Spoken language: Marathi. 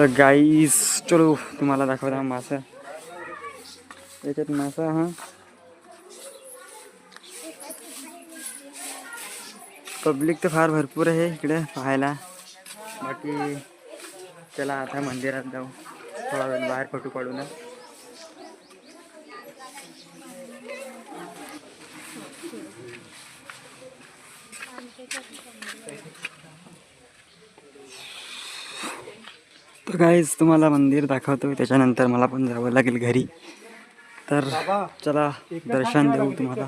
तर गाईस चलो तुम्हाला दाखवता मासा, याच्यात मासा हा पब्लिक तर फार भरपूर आहे इकडे पाहायला. बाकी चला आता मंदिरात जाऊ, थोडा वेळ बाहेर फोटो काढू ना. तर गाईस तुम्हाला मंदिर दाखवतो, त्याच्यानंतर मला पण जावं लागेल घरी. तर चला दर्शन देऊ तुम्हाला.